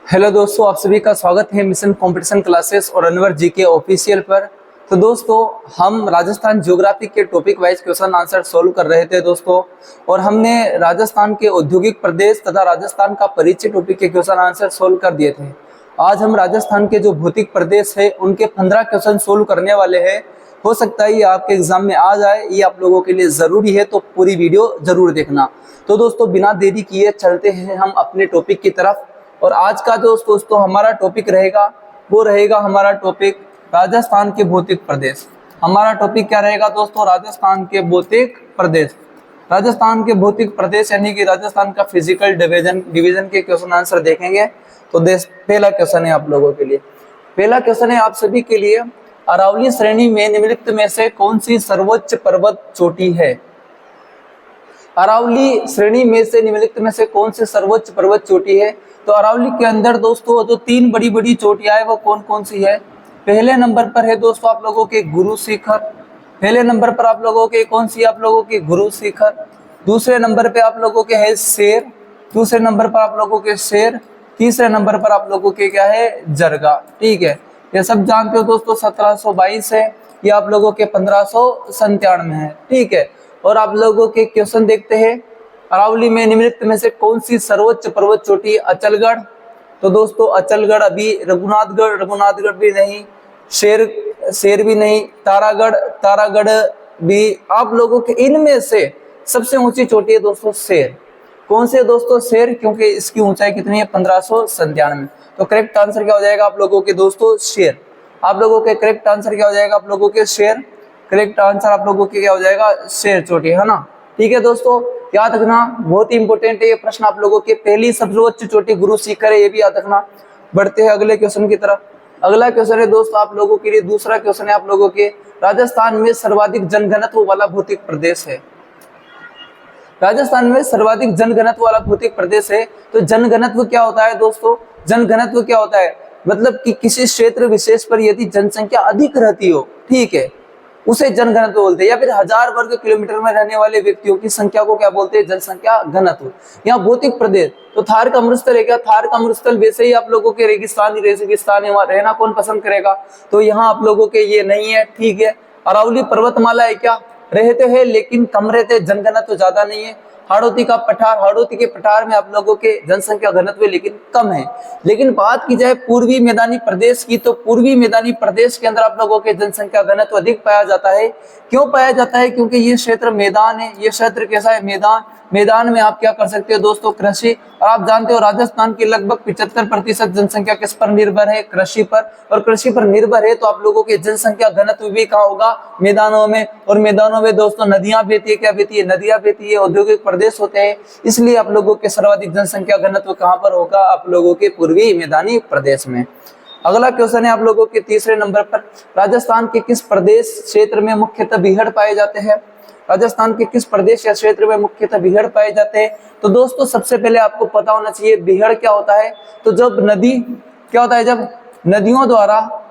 Hello दोस्तों, आप सभी का स्वागत है मिशन कंपटीशन क्लासेस और अनवर जीके ऑफिशियल पर। तो दोस्तों, हम राजस्थान ज्योग्राफी के topic wise question answer solve कर रहे थे दोस्तों, और हमने राजस्थान के औद्योगिक प्रदेश तथा राजस्थान का परिचय टॉपिक के क्वेश्चन आंसर सोल्व कर दिए थे। आज हम राजस्थान के जो भौतिक प्रदेश है उनके 15 क्वेश्चन सोल्व करने वाले हैं। हो सकता है ये आपके एग्जाम में आ जाए, ये आप लोगों के लिए ज़रूरी है, तो पूरी वीडियो ज़रूर देखना। तो दोस्तों, बिना देरी किए चलते हैं हम अपने टॉपिक की तरफ। और आज का दोस्तों हमारा टॉपिक रहेगा, वो रहेगा हमारा टॉपिक राजस्थान के भौतिक प्रदेश। हमारा टॉपिक क्या रहेगा दोस्तों? राजस्थान के भौतिक प्रदेश। राजस्थान के भौतिक प्रदेश यानी कि राजस्थान का फिजिकल डिवीजन के क्वेश्चन आंसर देखेंगे। तो पहला क्वेश्चन है आप लोगों के लिए। पहला क्वेश्चन है आप सभी के लिए, अरावली श्रेणी में निम्नलिखित में से कौन सी सर्वोच्च पर्वत चोटी है? अरावली श्रेणी में से निम्नलिखित में से कौन सी सर्वोच्च पर्वत चोटी है? तो अरावली के अंदर दोस्तों जो तीन बड़ी बड़ी चोटियां है वो कौन कौन सी है? पहले नंबर पर है दोस्तों आप लोगों के गुरु शिखर। पहले नंबर पर आप लोगों के कौन सी? आप लोगों के गुरु शिखर। दूसरे नंबर पे आप लोगों के है शेर। दूसरे नंबर पर आप लोगों के शेर। तीसरे नंबर पर आप लोगों के क्या है? जरगा। ठीक है, ये सब जानते हो दोस्तों। 1722 है, ये आप लोगों के 1597 है। ठीक है, और आप लोगों के क्वेश्चन देखते हैं। अरावली में निम्नलिखित में से कौन सी सर्वोच्च पर्वत चोटी? अचलगढ़। तो दोस्तों अचलगढ़ अभी, रघुनाथगढ़ भी नहीं, शेर भी नहीं, तारागढ़ भी। आप लोगों के इनमें से सबसे ऊंची चोटी है दोस्तों शेर। कौन से दोस्तों? शेर, क्योंकि इसकी ऊंचाई कितनी है? 1597। तो करेक्ट आंसर क्या हो जाएगा आप लोगों के दोस्तों? शेर। आप लोगों के करेक्ट आंसर क्या हो जाएगा आप लोगों के? शेर। करेक्ट आंसर आप लोगों के क्या हो जाएगा? शेर चोटी, है ना। ठीक है दोस्तों, याद रखना, बहुत ही इंपॉर्टेंट है ये प्रश्न आप लोगों के। पहली सर्वोच्च चोटी गुरु शिखर है, ये भी याद रखना। बढ़ते हैं अगले क्वेश्चन की तरफ। अगला क्वेश्चन है दोस्तों आप लोगों के लिए, दूसरा क्वेश्चन है आप लोगों के, राजस्थान में सर्वाधिक जनघनत्व वाला भौतिक प्रदेश है। राजस्थान में सर्वाधिक जनघनत्व वाला भौतिक प्रदेश है। तो जनघनत्व क्या होता है दोस्तों? जनघनत्व क्या होता है? मतलब कि किसी क्षेत्र विशेष पर यदि जनसंख्या अधिक रहती हो, ठीक है, उसे जनघनत्व बोलते हैं। या फिर 1000 वर्ग किलोमीटर में रहने वाले व्यक्तियों की संख्या को क्या बोलते हैं? जनसंख्या घनत्व। यहाँ भौतिक प्रदेश, तो थार का मरुस्थल है क्या? थार का मरुस्थल वैसे ही आप लोगों के रेगिस्तान है, वहां रहना कौन पसंद करेगा? तो यहाँ आप लोगों के ये नहीं है। ठीक है, अरावली पर्वतमाला है क्या? रहते हैं लेकिन कम रहते, जनघनत्व ज्यादा नहीं है। हाड़ौती के पठार में आप लोगों के जनसंख्या घनत्व लेकिन कम है। लेकिन बात की जाए पूर्वी मैदानी प्रदेश की, तो पूर्वी मैदानी प्रदेश के अंदर आप लोगों के जनसंख्या घनत्व अधिक पाया जाता है। क्यों पाया जाता है? क्योंकि ये क्षेत्र मैदान है। ये क्षेत्र कैसा है? मैदान में आप क्या कर सकते हो दोस्तों? कृषि। और आप जानते हो राजस्थान की लगभग 75% जनसंख्या किस पर निर्भर है? कृषि पर। और कृषि पर निर्भर है तो आप लोगों की जनसंख्या घनत्व भी कहाँ होगा? मैदानों में। और मैदानों में दोस्तों नदियां बहती है। क्या बहती है? नदियां बहती है। औद्योगिक प्रदेश होते हैं, इसलिए आप लोगों के सर्वाधिक जनसंख्या घनत्व कहाँ पर होगा? आप लोगों के पूर्वी मैदानी प्रदेश में। अगला क्वेश्चन है आप लोगों के तीसरे नंबर पर, राजस्थान के किस प्रदेश क्षेत्र में मुख्यतः बीहड़ पाए जाते हैं? राजस्थान के किस प्रदेश या क्षेत्र में मुख्यतः बीहड़ पाए जाते हैं? तो दोस्तों सबसे पहले आपको पता होना चाहिए बीहड़ क्या होता है। तो जब नदी क्या होता है? जब नदियों द्वारा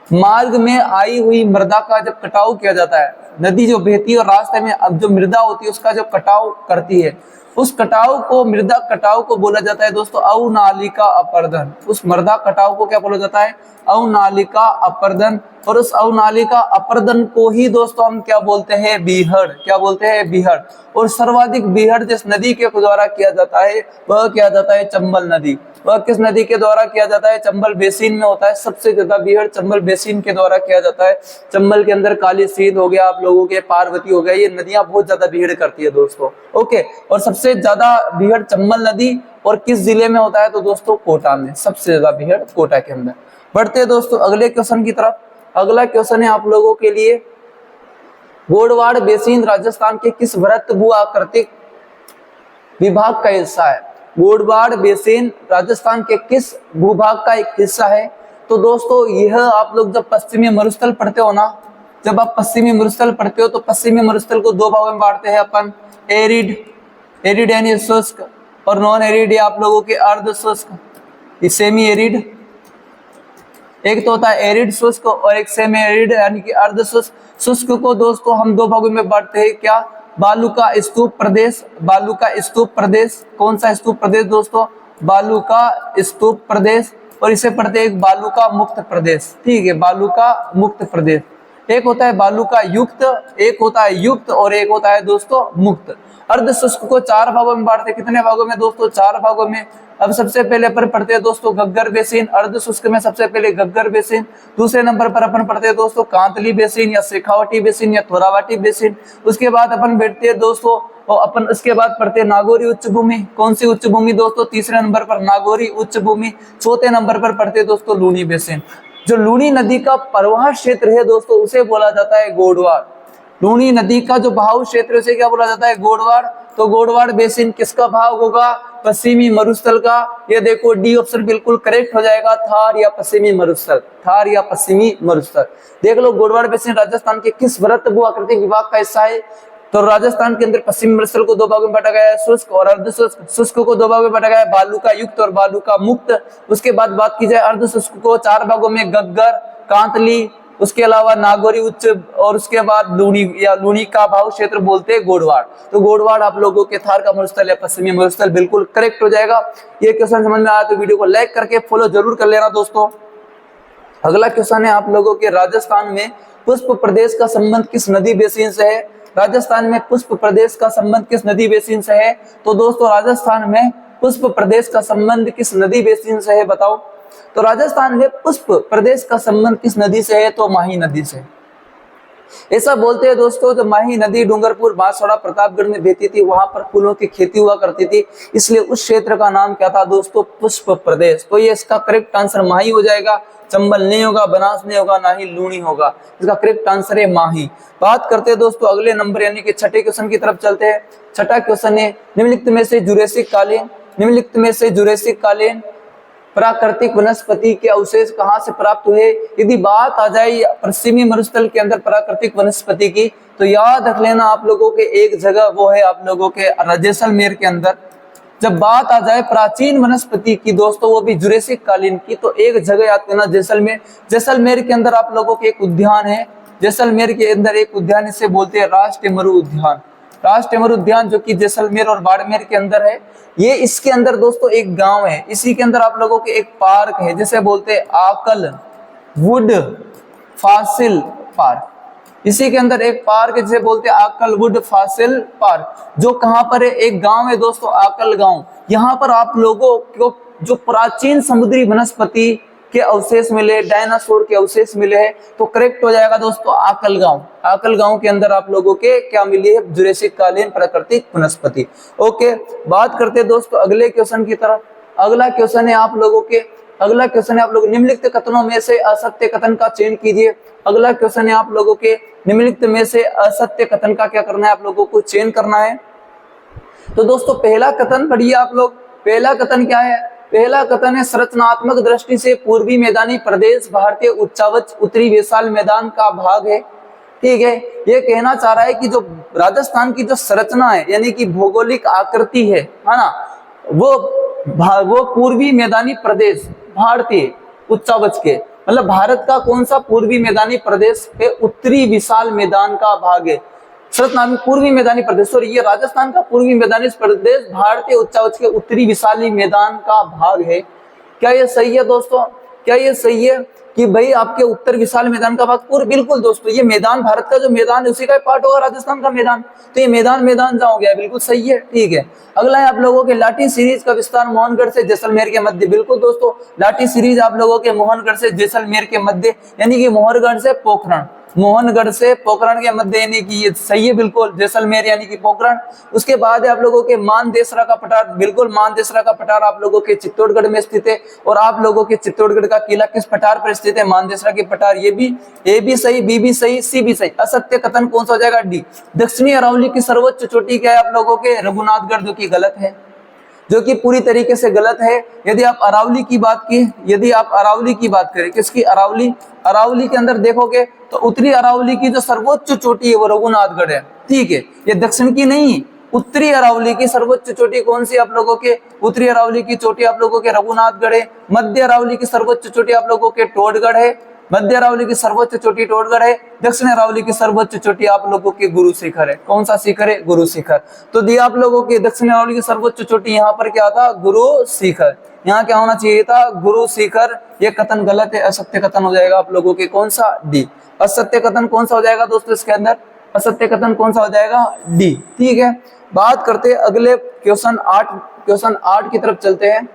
मार्ग में आई हुई मृदा का जब कटाव किया जाता है, नदी जो बहती है और रास्ते में अब जो मृदा होती है उसका जो कटाव करती है, उस कटाव को, मृदा कटाव को बोला जाता है दोस्तों अवनालिका अपरदन। उस मृदा कटाव को क्या बोला जाता है? अवनालिका अपरदन। और उस अवनालिका अपरदन को ही दोस्तों हम क्या बोलते हैं? बीहड़। क्या बोलते हैं? बीहड़। और सर्वाधिक बीहड़ जिस नदी के द्वारा किया जाता है वह किया जाता है चंबल नदी। वह किस नदी के द्वारा किया जाता है? चंबल बेसिन में होता है। सबसे ज्यादा बीहड़ चंबल बेसिन के द्वारा किया जाता है। चंबल के अंदर काली सींध हो गया, आप लोगों के पार्वती हो गया, ये नदियां बहुत ज्यादा बीहड़ करती है दोस्तों। ओके, और सबसे ज्यादा बीहड़ चंबल नदी और किस जिले में होता है? तो दोस्तों कोटा में। सबसे ज्यादा बीहड़ कोटा के अंदर। बढ़ते हैं दोस्तों अगले क्वेश्चन की तरफ। अगला क्वेश्चन है आप लोगों के लिए, गोडवाड़ बेसिन राजस्थान के किस वृत्त भू आकृतिक विभाग का हिस्सा है? गोडवाड़ बेसिन राजस्थान के किस भूभाग का एक हिस्सा है? तो दोस्तों यह आप लोग जब पश्चिमी मरुस्थल पढ़ते हो ना, जब आप पश्चिमी मरुस्थल पढ़ते हो तो पश्चिमी मरुस्थल को दो भागों में बांटते हैं अपन, एरिड यानी शुष्क, और नॉन एरिड या आप लोगों के अर्ध शुष्क, सेमी एरिड। एक तो होता है एरिड शुष्क और एक सेमी एरिड यानी कि अर्ध शुष्क। शुष्क को दोस्तों हम दो भागों में बांटते हैं, क्या? बालू का स्तूप प्रदेश। बालू का स्तूप प्रदेश, कौन सा स्तूप प्रदेश दोस्तों? बालू का स्तूप प्रदेश, और इसे पढ़ते हैं एक बालू का मुक्त प्रदेश। ठीक है, बालू का मुक्त प्रदेश। एक होता है बालू का युक्त, एक होता है युक्त, और एक होता है दोस्तों मुक्त। अर्ध शुष्क को 4 भागों में बांटते, कितने भागों में दोस्तों? 4 भागों में। अब सबसे पहले पर पढ़ते हैं दोस्तों घग्गर बेसिन। अर्ध शुष्क में सबसे पहले घग्गर बेसिन। दूसरे नंबर पर अपन पढ़ते हैं दोस्तों कांतली बेसिन या शेखावटी बेसिन या थोरावटी बेसिन। उसके बाद अपन बैठते हैं दोस्तों और अपन उसके बाद पढ़ते हैं नागौरी उच्च भूमि। कौन सी उच्च भूमि दोस्तों? तीसरे नंबर पर नागौरी उच्च भूमि। चौथे नंबर पर पढ़ते हैं दोस्तों लूनी बेसिन। जो लूनी नदी का प्रवाह क्षेत्र है दोस्तों उसे बोला जाता है गोडवाड़। लूनी नदी का जो बहाव क्षेत्र उसे क्या बोला जाता है? गोडवाड़। तो गोडवाड़ बेसिन किसका भाग होगा? पश्चिमी मरुस्थल का। ये देखो डी ऑप्शन बिल्कुल करेक्ट हो जाएगा, थार या पश्चिमी मरुस्थल। थार या पश्चिमी मरुस्थल। देख लो गोडवाड़ बेसिन राजस्थान के किस वृत्त भू आकृति विभाग का हिस्सा है? तो राजस्थान के अंदर पश्चिमी मरुस्थल को 2 भागों में बांटा गया है, शुष्क और अर्ध शुष्क। शुष्क को 2 भागों में बांटा गया है, बालू का युक्त और बालू का मुक्त। उसके बाद बात की जाए अर्ध शुष्क को 4 भागों में, घग्गर, कांतली, उसके अलावा नागौरी उच्च, और उसके बाद लूनी या लूनी का भाव क्षेत्र बोलते हैं गोडवाड़। तो गोडवाड़ आप लोगों के थार का मरुस्थल या पश्चिमी मरुस्थल बिल्कुल करेक्ट हो जाएगा। ये क्वेश्चन समझ में आया तो वीडियो को लाइक करके फॉलो जरूर कर लेना दोस्तों। अगला क्वेश्चन है आप लोगों के राजस्थान में पुष्प प्रदेश का संबंध किस नदी बेसिन से है? राजस्थान में पुष्प प्रदेश का संबंध किस नदी बेसिन से है? तो दोस्तों राजस्थान में पुष्प प्रदेश का संबंध किस नदी बेसिन से है बताओ? तो राजस्थान में पुष्प प्रदेश का संबंध किस नदी से है? तो माही नदी से। ऐसा बोलते हैं दोस्तों, जो माही नदी डूंगरपुर, बांसवाड़ा, प्रतापगढ़ में बहती थी, वहां पर फूलों की खेती हुआ करती थी, इसलिए उस क्षेत्र का नाम क्या था दोस्तों? पुष्प प्रदेश। तो ये इसका करेक्ट आंसर माही हो जाएगा। चंबल नहीं होगा, बनास नहीं होगा, ना ही लूनी होगा। इसका करेक्ट आंसर है माही। बात करते हैं दोस्तों अगले नंबर यानी कि छठे क्वेश्चन की तरफ चलते हैं। छठा क्वेश्चन है निम्नलिखित में से जुरेसिक कालीन, निम्नलिखित में से जुरेसिक कालीन प्राकृतिक वनस्पति के अवशेष कहाँ से प्राप्त हुए? यदि बात आ जाए पश्चिमी मरुस्थल के अंदर प्राकृतिक वनस्पति की, तो याद रख लेना आप लोगों के एक जगह, वो है आप लोगों के जैसलमेर के अंदर। जब बात आ जाए प्राचीन वनस्पति की दोस्तों, वो भी जुरेसिक कालीन की, तो एक जगह याद करना जैसलमेर। जैसलमेर के अंदर आप लोगों के एक उद्यान है, जैसलमेर के अंदर एक उद्यान, इसे बोलते हैं राष्ट्रीय मरु उद्यान। राष्ट्रीय मरु उद्यान जो कि जैसलमेर और बाड़मेर के अंदर है। ये इसके अंदर दोस्तों एक गांव है, इसी के अंदर आप लोगों के एक पार्क है जिसे बोलते हैं आकल वुड फासिल पार्क। इसी के अंदर एक पार्क है जिसे बोलते हैं आकल वुड फासिल पार्क, जो कहां पर है? एक गांव है दोस्तों, आकल गांव। यहाँ पर आप लोगों को जो प्राचीन समुद्री वनस्पति के अवशेष मिले, डायनासोर के अवशेष मिले हैं, तो करेक्ट हो जाएगा दोस्तों आकल गांव। आकल गांव के अंदर आप लोगों के क्या मिली है? जुरेसिक कालीन प्राकृतिक वनस्पति। ओके, बात करते हैं दोस्तों अगले क्वेश्चन की तरफ। अगला क्वेश्चन है आप लोगों के निम्नलिखित कथनों में से असत्य कथन का चयन कीजिए। अगला क्वेश्चन है आप लोगों के निम्नलिखित में से असत्य कथन का क्या करना है? आप लोगों को चयन करना है। तो दोस्तों पहला कथन पढ़िए आप लोग। पहला कथन क्या है? पहला कथन है संरचनात्मक दृष्टि से पूर्वी मैदानी प्रदेश भारतीय उच्चावच उत्तरी विशाल मैदान का भाग है। ठीक है, ये कहना चाह रहा है कि जो राजस्थान की जो संरचना है यानी कि भौगोलिक आकृति है ना, वो पूर्वी मैदानी प्रदेश भारतीय उच्चावच के, मतलब भारत का कौन सा पूर्वी मैदानी प्रदेश है? उत्तरी विशाल मैदान का भाग है। पूर्वी मैदानी प्रदेश, और ये राजस्थान का पूर्वी मैदानी प्रदेश भारतीय उच्चावच के उत्तरी विशाली मैदान का भाग है। क्या ये सही है दोस्तों? क्या ये सही है कि भाई आपके उत्तर विशाल मैदान का भाग? पूर्व बिल्कुल दोस्तों, ये मैदान भारत का जो मैदान है उसी का पार्ट होगा राजस्थान का मैदान, तो ये मैदान जहाँ हो गया, बिल्कुल सही है। ठीक है, अगला है आप लोगों के लाठी सीरीज का विस्तार मोहनगढ़ से जैसलमेर के मध्य। बिल्कुल दोस्तों, लाठी सीरीज आप लोगों के मोहनगढ़ से जैसलमेर के मध्य यानी कि मोहनगढ़ से पोखरण, मोहनगढ़ से पोखरण के मध्य यानी कि ये सही है बिल्कुल, जैसलमेर यानी कि पोखरण। उसके बाद है आप लोगों के मानदेसरा का पठार। बिल्कुल, मानदेसरा का पठार आप लोगों के चित्तौड़गढ़ में स्थित है, और आप लोगों के चित्तौड़गढ़ का किला किस पठार पर स्थित है? मानदेसरा के पठार। ये भी ए भी सही, बी भी सही, सी भी सही। असत्य कथन कौन सा हो जाएगा? डी। दक्षिणी अरावली की सर्वोच्च चोटी क्या है आप लोगों के? रघुनाथगढ़, जो कि गलत है, जो कि पूरी तरीके से गलत है। यदि आप अरावली की बात करें, किसकी? अरावली के अंदर देखोगे तो उत्तरी अरावली की जो सर्वोच्च चोटी है वो रघुनाथगढ़ है। ठीक है, ये दक्षिण की नहीं, उत्तरी अरावली की सर्वोच्च चोटी कौन सी आप लोगों के? उत्तरी अरावली की चोटी आप लोगों के रघुनाथगढ़ है। मध्य अरावली की सर्वोच्च चोटी आप लोगों के टोडगढ़ है। मध्य अरावली की सर्वोच्च चोटी टोडगढ़ है, दक्षिण अरावली की सर्वोच्च चोटी आप लोगों के गुरु शिखर है। कौन सा शिखर है? गुरु शिखर। तो दिया आप लोगों के दक्षिण अरावली की सर्वोच्च चोटी यहाँ पर क्या था? गुरु शिखर। यहाँ क्या होना चाहिए था? गुरु शिखर। ये कथन गलत है, असत्य कथन हो जाएगा आप लोगों के कौन सा? डी। असत्य कथन कौन सा हो जाएगा दोस्तों इसके अंदर? असत्य कथन कौन सा हो जाएगा? डी। ठीक है, बात करते अगले क्वेश्चन 8 की तरफ चलते हैं।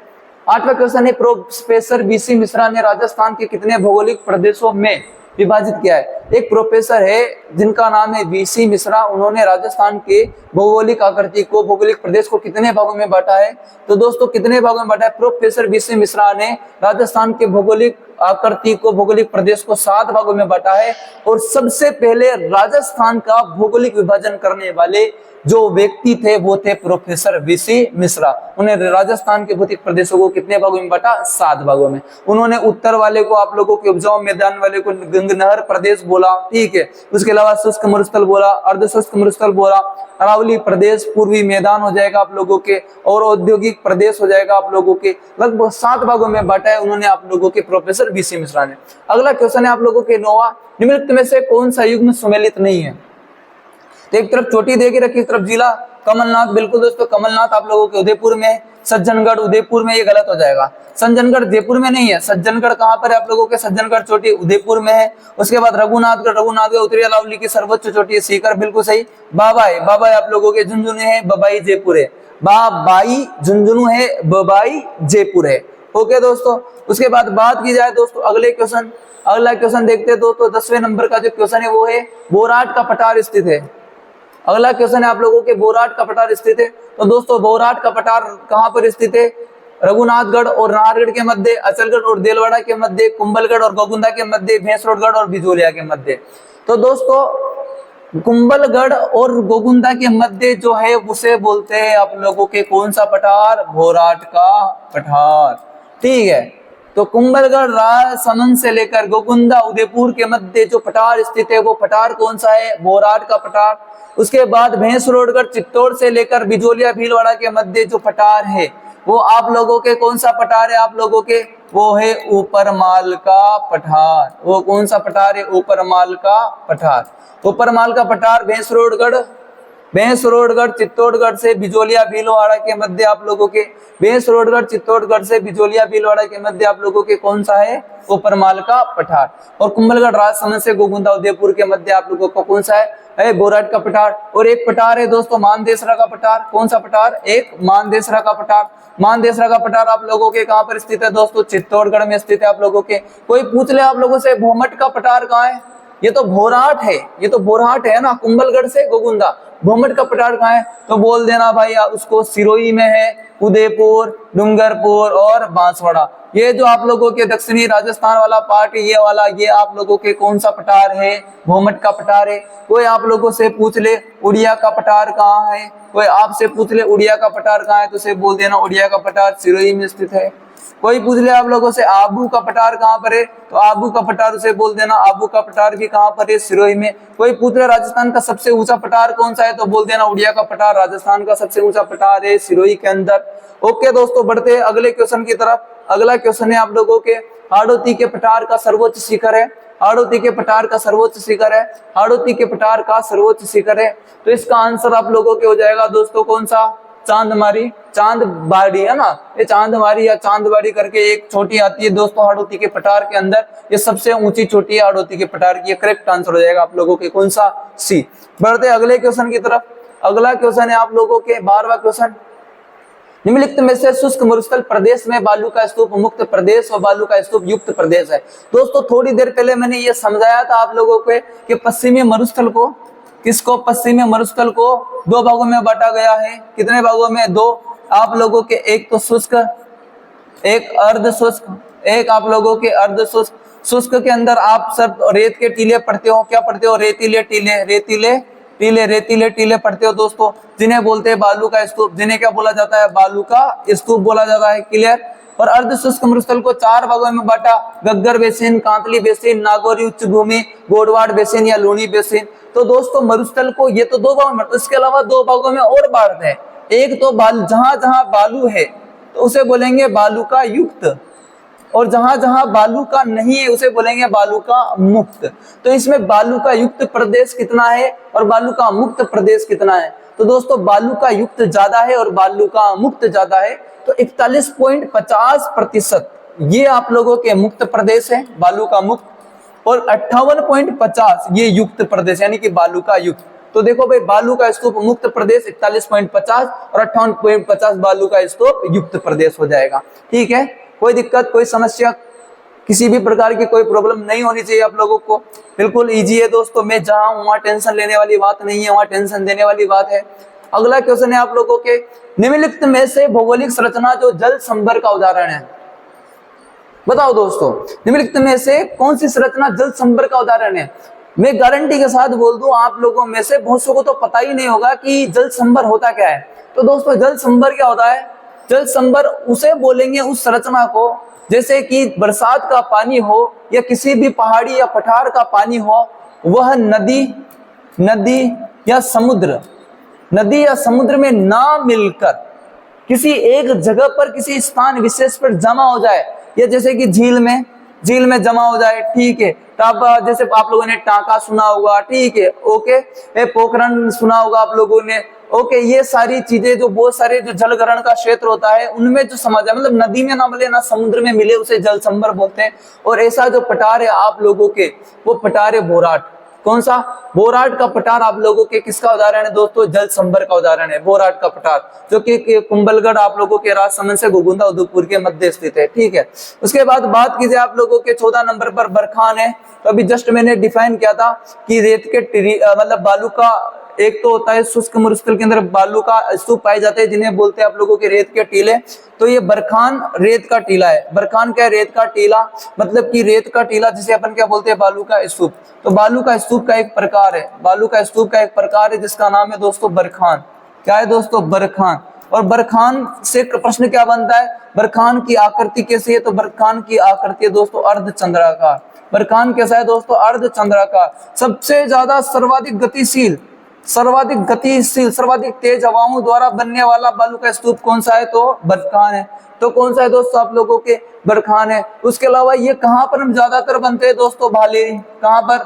8वां क्वेश्चन है, प्रोफेसर बीसी मिश्रा ने राजस्थान के कितने भौगोलिक प्रदेशों में विभाजित किया है? एक प्रोफेसर है जिनका नाम है बीसी मिश्रा, उन्होंने राजस्थान के भौगोलिक आकृति को, भौगोलिक प्रदेश को कितने भागों में बांटा है? तो दोस्तों कितने भागों में बांटा है? प्रोफेसर बीसी मिश्रा ने राजस्थान के भौगोलिक आकृति को, भौगोलिक प्रदेश को 7 भागों में बांटा है। और सबसे पहले राजस्थान का भौगोलिक विभाजन करने वाले जो व्यक्ति थे वो थे प्रोफेसर बीसी मिश्रा। उन्होंने राजस्थान के भौतिक प्रदेशों को कितने भागों में बांटा? 7 भागों में। उन्होंने उत्तर वाले को, आप लोगों के उपजाऊ मैदान वाले को गंगनहर प्रदेश बोला, ठीक है। उसके अलावा शुष्क मरुस्थल बोला, अर्धशुष्क मरुस्थल बोला, अरावली प्रदेश पूर्वी मैदान हो जाएगा आप लोगों के, और औद्योगिक प्रदेश हो जाएगा आप लोगों के। लगभग 7 भागों में बांटा है उन्होंने आप लोगों के प्रोफेसर बीसी मिश्रा ने। अगला क्वेश्चन है आप लोगों के 9वां, निम्नलिखित में से कौन सा युग्म सुमेलित नहीं है? तो एक तरफ चोटी देके रखी, एक तरफ जिला कमलनाथ। बिल्कुल दोस्तों, कमलनाथ आप लोगों के उदयपुर में है, सज्जनगढ़ उदयपुर में, ये गलत हो जाएगा। सज्जनगढ़ जयपुर में नहीं है, सज्जनगढ़ कहाँ पर है आप लोगों के? सज्जनगढ़ चोटी उदयपुर में है। उसके बाद रघुनाथगढ़ उत्तरी अरावली की सर्वोच्च चोटी है सीकर, बिल्कुल सही। बाबाई आप लोगों के झुंझुनू है, बबाई जयपुर है। बाबाई झुंझुनू है, बबाई जयपुर है। ओके दोस्तों, उसके बाद बात की जाए दोस्तों अगला क्वेश्चन देखते हैं दोस्तों। 10वें नंबर का जो क्वेश्चन है वो है, बोराट का पठार स्थित है। अगला क्वेश्चन है आप लोगों के, बोराट का पठार स्थित है। तो दोस्तों बोराट का पठार कहां पर स्थित है? रघुनाथगढ़ और नाहरगढ़ के मध्य, अचलगढ़ और देलवाड़ा के मध्य, कुंभलगढ़ और गोगुंदा के मध्य, भैंसरोडगढ़ और बिजोलिया के मध्य। तो दोस्तों कुंभलगढ़ और गोगुंदा के मध्य जो है उसे बोलते हैं आप लोगों के कौन सा पठार? बोराट का पठार, ठीक है। तो कुंभलगढ़ राजसमंद से लेकर गोगुंदा उदयपुर के मध्य जो पठार स्थित है वो पठार कौन सा है? बोराट का पठार। उसके बाद भैंसरोडगढ़ चित्तौड़ से लेकर बिजोलिया भीलवाड़ा के मध्य जो पठार है वो आप लोगों के कौन सा पठार है? आप लोगों के वो है ऊपरमाल का पठार। वो कौन सा पठार है? ऊपरमाल का पठार। ऊपरमाल का पठार भैंसरोडगढ़ चित्तौड़गढ़ से बिजोलिया भीलवाड़ा के मध्य आप लोगों के, भैंसरोडगढ़ चित्तौड़गढ़ से बिजोलिया भीलवाड़ा के मध्य आप लोगों के कौन सा है? ऊपरमाल का पठार। और कुंभलगढ़ राजसमंद से गोगुंदा उदयपुर के मध्य आप लोगों का कौन सा है? बोराट का पठार। और एक पठार है दोस्तों मानदेसरा का पठार। कौन सा पठार? एक मानदेसरा का पठार। मानदेसरा का पठार आप लोगों के कहां पर स्थित है दोस्तों? चित्तौड़गढ़ में स्थित है आप लोगों के। कोई पूछ ले आप लोगों से भोमट का पठार कहाँ है? ये तो भोराट है, ये तो बोरहाट है ना, कुंभलगढ़ से गोगुंदा। भोमट का पठार कहाँ है? तो बोल देना भाई उसको सिरोही में है, उदयपुर, डूंगरपुर और बांसवाड़ा। ये जो आप लोगों के दक्षिणी राजस्थान वाला पार्ट है, ये वाला, ये आप लोगों के कौन सा पठार है? भोमट का पठार है। कोई आप लोगों से पूछ ले उड़िया का पठार कहाँ है? कोई आपसे पूछ ले उड़िया का पठार कहाँ है तो उसे बोल देना उड़िया का पठार सिरोही में स्थित है। कोई पूछ ले आप लोगों से आबू का पठार कहाँ पर है तो आबू का पठार उसे बोल देना आबू का पठार भी कहाँ पर है? सिरोही में। कोई पूछ ले राजस्थान का सबसे ऊंचा पठार कौन सा है तो बोल देना उड़िया का पठार राजस्थान का सबसे ऊंचा पठार है सिरोही के अंदर। ओके दोस्तों, बढ़ते हैं अगले क्वेश्चन की तरफ। अगला क्वेश्चन है आप लोगों के, हाड़ौती के पठार का सर्वोच्च शिखर है। हाड़ौती के पठार का सर्वोच्च शिखर है। हाड़ौती के पठार का सर्वोच्च शिखर है। तो इसका आंसर आप लोगों के हो जाएगा दोस्तों कौन सा? चांदमारी, चांदबाड़ी है ना, ये चांदमारी या चांदबाड़ी करके एक चोटी आती है दोस्तों हाड़ौती के पठार के अंदर। ये सबसे ऊंची चोटी है हाड़ौती के पठार की। ये करेक्ट आंसर हो जाएगा आप लोगों के कौन सा? सी। बढ़ते अगले क्वेश्चन की तरफ। अगला क्वेश्चन है आप लोगों के 12वां क्वेश्चन, निम्नलिखित में से शुष्क मरुस्थल प्रदेश में बालू का स्तूप मुक्त प्रदेश और बालू का स्तूप युक्त प्रदेश है। दोस्तों थोड़ी देर पहले मैंने ये समझाया था आप लोगों को कि पश्चिमी मरुस्थल को, किसको? पश्चिमी मरुस्थल को 2 भागों में बांटा गया है। कितने भागों में? 2। आप लोगों के एक तो शुष्क, एक अर्ध शुष्क, एक आप लोगों के अर्ध शुष्क। शुष्क के अंदर आप सब रेत के टीले पढ़ते हो। क्या पढ़ते हो? रेतीले टीले, रेतीले टीले, रेतीले टीले पढ़ते हो दोस्तों, जिन्हें बोलते हैं बालू का स्तूप। जिन्हें क्या बोला जाता है? बालू का स्तूप बोला जाता है। क्लियर? और अर्ध शुष्क मरुस्थल को 4 भागों में बांटा, गग्गर बेसिन, कांतली बेसिन, नागौरी उच्च भूमि, गोडवाड़ बेसिन या लूनी बेसिन। तो दोस्तों मरुस्थल को ये तो 2 भागों में, इसके अलावा 2 भागों में और बांटते हैं। एक तो जहां जहां बालू है तो उसे बोलेंगे बालू का युक्त, और जहां जहां बालू का नहीं है उसे बोलेंगे बालू का मुक्त। तो इसमें बालू का युक्त प्रदेश कितना है और बालू का मुक्त प्रदेश कितना है? तो दोस्तों बालू का युक्त ज्यादा है और बालू का मुक्त ज्यादा है। तो 41.50% ये आप लोगों के मुक्त प्रदेश है, बालू का मुक्त, और 58.50 ये युक्त प्रदेश यानी कि बालू का युक्त। तो देखो भाई, बालू का स्तूप मुक्त प्रदेश 41.50 और 58.50 बालू का स्तूप युक्त प्रदेश हो जाएगा। ठीक है, कोई दिक्कत, कोई समस्या, किसी भी प्रकार की कोई प्रॉब्लम नहीं होनी चाहिए आप लोगों को। बिल्कुल इजी है दोस्तों, मैं जहां हूं वहां टेंशन लेने वाली बात नहीं है, वहां टेंशन देने वाली बात है। अगला क्वेश्चन है आप लोगों के, निम्नलिखित में से भौगोलिक संरचना जो जल संभर का उदाहरण है, बताओ दोस्तों, निम्नलिखित में से कौन सी संरचना जल संभर का उदाहरण है? मैं गारंटी के साथ बोल दूं, आप लोगों में से बहुत सौ को तो पता ही नहीं होगा कि जल संभर होता क्या है। तो दोस्तों जल संभर क्या होता है? जल संभर उसे बोलेंगे उस संरचना को, जैसे कि बरसात का पानी हो या किसी भी पहाड़ी या पठार का पानी हो, वह नदी या समुद्र में ना मिलकर किसी एक जगह पर किसी स्थान विशेष पर जमा हो जाए, या जैसे कि झील में जमा हो जाए। ठीक है, तब जैसे आप लोगों ने टांका सुना होगा, ठीक है, ओके, पोखरण सुना होगा आप लोगों ने, ओके, ये सारी चीजें जो बहुत सारे जो जल ग्रहण का क्षेत्र होता है उनमें जो समा जाए, मतलब नदी में ना मिले ना समुद्र में मिले, उसे जल संभर बोलते हैं। और ऐसा जो पठार है आप लोगों के, वो पठार है बोराट। कौन सा? बोराट का पठार आप लोगों के किसका उदाहरण है दोस्तों? जल संभर का उदाहरण है बोराट का पठार, जो कि कुंभलगढ़ आप लोगों के राजसमंद से गोगुंदा उदयपुर के मध्य स्थित है। ठीक है, उसके बाद बात कीजिए आप लोगों के 14 नंबर पर बरखान है। तो अभी जस्ट मैंने डिफाइन किया था कि रेत के मतलब बालू का, एक तो होता है शुष्क मरुस्थल के अंदर बालू का स्तूप पाए जाते हैं जिन्हें बोलते हैं आप लोगों के रेत के टीले। तो ये बरखान रेत का टीला है। बरखान क्या है? रेत का टीला, मतलब कि रेत का टीला जिसे अपन क्या बोलते हैं? बालू का स्तूप। तो बालू का स्तूप का एक प्रकार है, बालू का स्तूप का एक प्रकार है जिसका नाम है दोस्तों बरखान। क्या है दोस्तों? बरखान। और बरखान से प्रश्न क्या बनता है? बरखान की आकृति कैसी है? तो बरखान की आकृति है दोस्तों अर्धचंद्राकार। बरखान कैसा है दोस्तों? अर्धचंद्राकार। सबसे ज्यादा सर्वाधिक गतिशील, सर्वाधिक तेज हवाओं द्वारा बनने वाला बालू का स्तूप कौन सा है? तो बरखान है। तो कौन सा है दोस्तों? आप लोगों के बरखान है। उसके अलावा ये कहां पर हम ज्यादातर बनते हैं दोस्तों? भालेरी। कहां पर?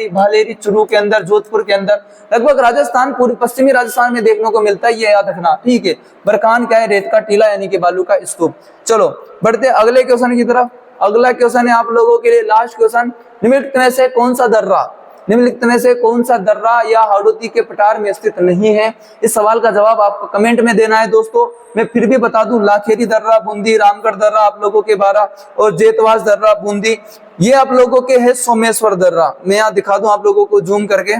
भालेरी चुरू के अंदर, जोधपुर के अंदर, लगभग राजस्थान, पूर्वी पश्चिमी राजस्थान में देखने को मिलता है, ये याद रखना। ठीक है, बरखान क्या है? रेत का टीला यानी कि बालू का स्तूप। चलो बढ़ते अगले क्वेश्चन की तरफ। अगला क्वेश्चन है आप लोगों के लिए लास्ट क्वेश्चन, निम्नलिखित में से कौन सा दर्रा या हाड़ौती के पठार में स्थित नहीं है? इस सवाल का जवाब आपको कमेंट में देना है दोस्तों। मैं फिर भी बता दूं, लाखेरी दर्रा बूंदी, रामगढ़ दर्रा आप लोगों के 12, और जेतवास दर्रा बूंदी ये आप लोगों के है सोमेश्वर दर्रा। मैं यहाँ दिखा दूं आप लोगों को जूम करके,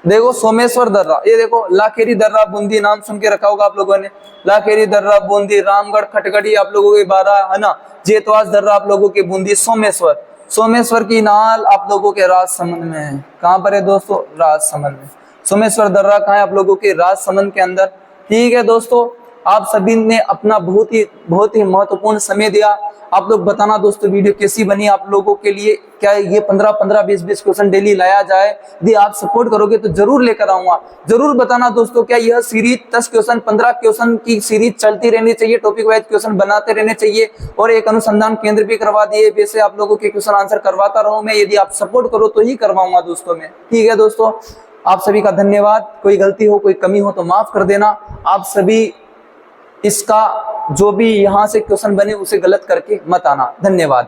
देखो सोमेश्वर दर्रा, ये देखो लाखेरी दर्रा बूंदी, नाम सुन के रखा होगा आप लोगों ने, लाखेरी दर्रा बूंदी, रामगढ़ खटगड़ी आप लोगों के 12 है ना, जेतवास दर्रा आप लोगों के बूंदी, सोमेश्वर की नाल आप लोगों के राजसमंद में है। कहां पर है दोस्तों? राजसमंद में। सोमेश्वर दर्रा कहां है? आप लोगों के राजसमंद के अंदर। ठीक है दोस्तों, आप सभी ने अपना बहुत ही महत्वपूर्ण समय दिया। आप लोग बताना दोस्तों वीडियो कैसी बनी आप लोगों के लिए। क्या ये 15 20 क्वेश्चन डेली लाया जाए? यदि आप सपोर्ट करोगे तो जरूर लेकर आऊंगा। जरूर बताना दोस्तों, क्या यह सीरीज 10 क्वेश्चन 15 क्वेश्चन की सीरीज चलती रहनी चाहिए? टॉपिक वाइज क्वेश्चन बनाते रहने चाहिए और एक अनुसंधान केंद्र भी करवा दिए, वैसे आप लोगों के क्वेश्चन आंसर करवाता रहूं मैं। यदि आप सपोर्ट करो तो ही करवाऊंगा दोस्तों मैं। ठीक है दोस्तों, आप सभी का धन्यवाद। कोई गलती हो, कोई कमी हो तो माफ कर देना। आप सभी इसका जो भी यहाँ से क्वेश्चन बने उसे गलत करके मत आना। धन्यवाद।